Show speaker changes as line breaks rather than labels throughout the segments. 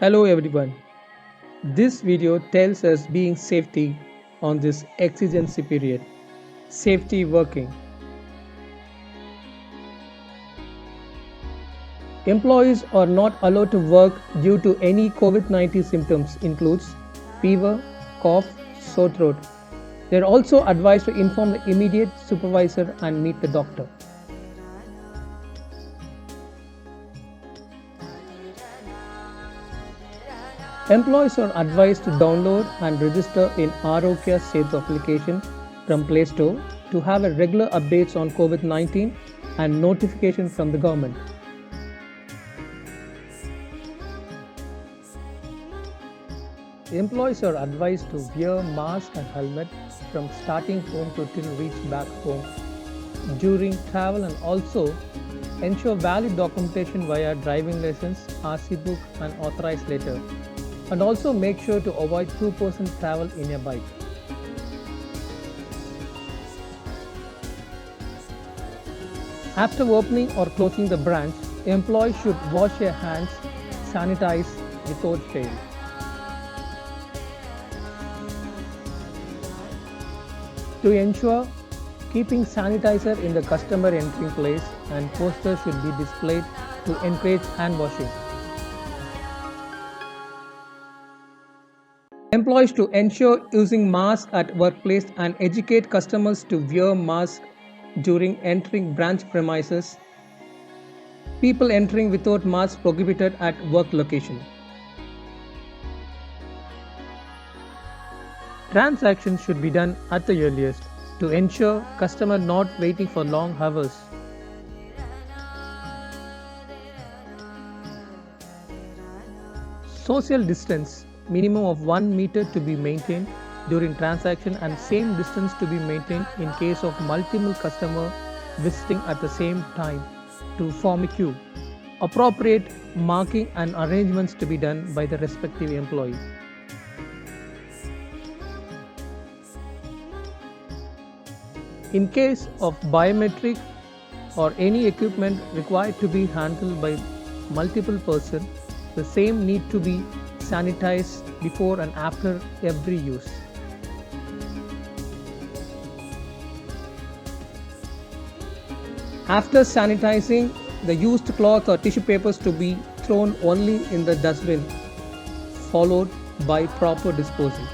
Hello everyone. This video tells us being safety on this exigency period. Safety working. Employees are not allowed to work due to any COVID-19 symptoms includes fever, cough, sore throat. They are also advised to inform the immediate supervisor and meet the doctor. Employees are advised to download and register in Arogya Setu application from Play Store to have a regular updates on COVID-19 and notification from the government. Employees are advised to wear mask and helmet from starting home to till reach back home during travel, and also ensure valid documentation via driving license, RC book and authorized letter, and also make sure to avoid two-person travel in a bike. After opening or closing the branch, employees should wash their hands, sanitize without fail. To ensure keeping sanitizer in the customer entering place, and posters should be displayed to encourage hand washing. Employees to ensure using mask at workplace and educate customers to wear mask during entering branch premises. People entering without mask prohibited at work location. Transactions should be done at the earliest to ensure customer not waiting for long hours. Social distance minimum of 1 meter to be maintained during transaction, and same distance to be maintained in case of multiple customer visiting at the same time to form a queue. Appropriate marking and arrangements to be done by the respective employee. In case of biometric or any equipment required to be handled by multiple persons, the same need to be sanitized before and after every use. After sanitizing, the used cloth or tissue papers to be thrown only in the dustbin, followed by proper disposal.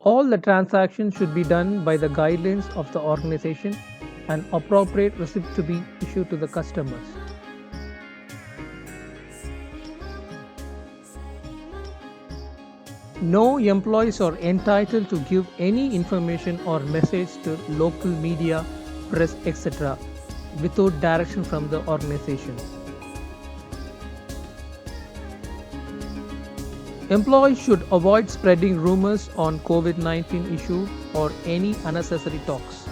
All the transactions should be done by the guidelines of the organization, and appropriate receipt to be issued to the customers. No employees are entitled to give any information or message to local media, press, etc. without direction from the organization. Employees should avoid spreading rumors on COVID-19 issue or any unnecessary talks.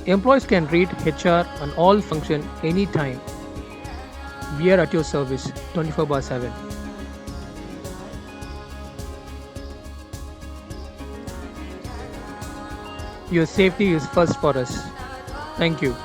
Employees can read HR on all function anytime. We are at your service 24/7. Your safety is first for us. Thank you.